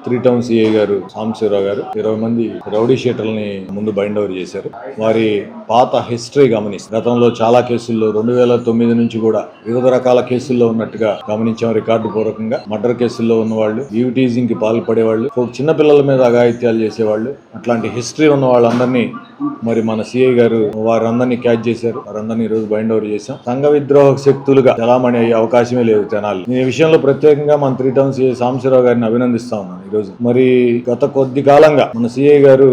Three town CI గారు సాంబశివరావు గారు 20 మంది రౌడీ షీటర్లని ముందు బైండ్ ఓవర్ చేశారు. వారి పాత హిస్టరీ గమనిస్తారు. గతంలో చాలా కేసుల్లో 2009 నుంచి కూడా వివిధ రకాల కేసుల్లో ఉన్నట్టుగా గమనించాం. రికార్డు పూర్వకంగా మర్డర్ కేసుల్లో ఉన్నవాళ్ళు, ఈవిటీజింగ్ కి పాల్పడేవాళ్ళు, చిన్న పిల్లల మీద అఘాయిత్యాలు చేసేవాళ్ళు, అట్లాంటి హిస్టరీ ఉన్న వాళ్ళందరినీ మరి మన సిఐ గారు వారందరినీ క్యాచ్ చేశారు. వారందరినీ ఈ రోజు బైండ్ ఓవర్ చేశాం. సంఘ విద్రోహ శక్తులుగా చలామణి అయ్యే అవకాశమే లేదు తెనాలి. ఈ విషయంలో ప్రత్యేకంగా మన త్రీ టౌన్ సిఐ సాంబశివరావు గారిని అభినందిస్తా ఉన్నాను. ఈ రోజు మరి గత కొద్ది కాలంగా మన సిఐ గారు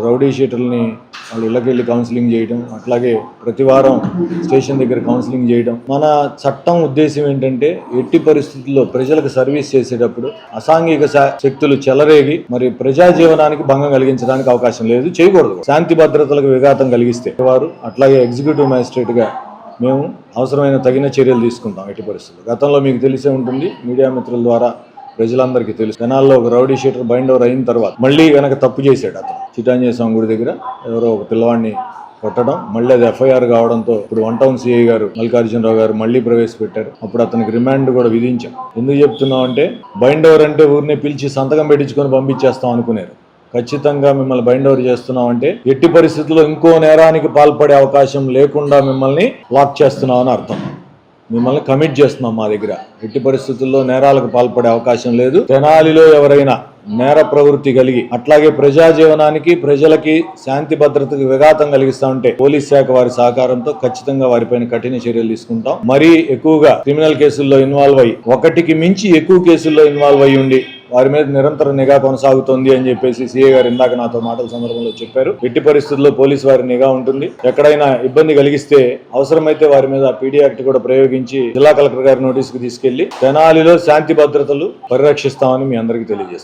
రౌడీ షీటర్లని వాళ్ళు ఇళ్ళకెళ్ళి కౌన్సిలింగ్ చేయడం, అట్లాగే ప్రతి వారం స్టేషన్ దగ్గర కౌన్సిలింగ్ చేయడం. మన చట్టం ఉద్దేశం ఏంటంటే ఎట్టి పరిస్థితుల్లో ప్రజలకు సర్వీస్ చేసేటప్పుడు అసాంఘిక శక్తులు చెలరేగి మరి ప్రజా జీవనానికి భంగం కలిగించడానికి అవకాశం లేదు, చేయకూడదు. శాంతి భద్రతలకు విఘాతం కలిగిస్తే వారు అట్లాగే ఎగ్జిక్యూటివ్ మ్యాజిస్ట్రేట్ గా మేము అవసరమైన తగిన చర్యలు తీసుకుంటాం ఎట్టి పరిస్థితుల్లో. గతంలో మీకు తెలిసే ఉంటుంది, మీడియా మిత్రుల ద్వారా ప్రజలందరికీ తెలుసు. తెనాల్లో ఒక రౌడీ షీటర్ బైండ్ ఓవర్ అయిన తర్వాత మళ్ళీ కనుక తప్పు చేశాడు. అతను చిటాంజయ స్వామి గుడి దగ్గర ఎవరో ఒక పిల్లవాడిని కొట్టడం, మళ్ళీ అది ఎఫ్ఐఆర్ కావడంతో ఇప్పుడు 1 టౌన్ సిఐ గారు మల్లికార్జునరావు గారు మళ్ళీ ప్రవేశపెట్టారు. అప్పుడు అతనికి రిమాండ్ కూడా విధించాం. ఎందుకు చెప్తున్నాం అంటే బైండ్ ఓవర్ అంటే ఊరిని పిలిచి సంతకం పెట్టించుకొని పంపించేస్తాం అనుకున్నారు. ఖచ్చితంగా మిమ్మల్ని బైండ్ ఓవర్ చేస్తున్నాం అంటే ఎట్టి పరిస్థితుల్లో ఇంకో నేరానికి పాల్పడే అవకాశం లేకుండా మిమ్మల్ని లాక్ చేస్తున్నాం అని అర్థం. మిమ్మల్ని కమిట్ చేస్తున్నాం మా దగ్గర. ఎట్టి పరిస్థితుల్లో నేరాలకు పాల్పడే అవకాశం లేదు. తెనాలిలో ఎవరైనా నేర ప్రవృత్తి కలిగి అట్లాగే ప్రజా జీవనానికి ప్రజలకి శాంతి భద్రతకు విఘాతం కలిగిస్తా ఉంటే పోలీస్ శాఖ వారి సహకారంతో ఖచ్చితంగా వారిపైన కఠిన చర్యలు తీసుకుంటాం. మరీ ఎక్కువగా క్రిమినల్ కేసుల్లో ఇన్వాల్వ్ అయ్యి ఒకటికి మించి ఎక్కువ కేసుల్లో ఇన్వాల్వ్ అయ్యి ఉండి వారి మీద నిరంతర నిఘా కొనసాగుతోంది అని చెప్పేసి సిఐ గారు ఇందాక నాతో మాటల సందర్భంలో చెప్పారు. ఎట్టి పరిస్థితుల్లో పోలీసు వారి నిఘా ఉంటుంది. ఎక్కడైనా ఇబ్బంది కలిగిస్తే అవసరమైతే వారి మీద పీడీ యాక్ట్ కూడా ప్రయోగించి జిల్లా కలెక్టర్ గారి నోటీసుకు తీసుకెళ్లి తెనాలిలో శాంతి భద్రతలు పరిరక్షిస్తామని మీ అందరికీ తెలియజేస్తాం.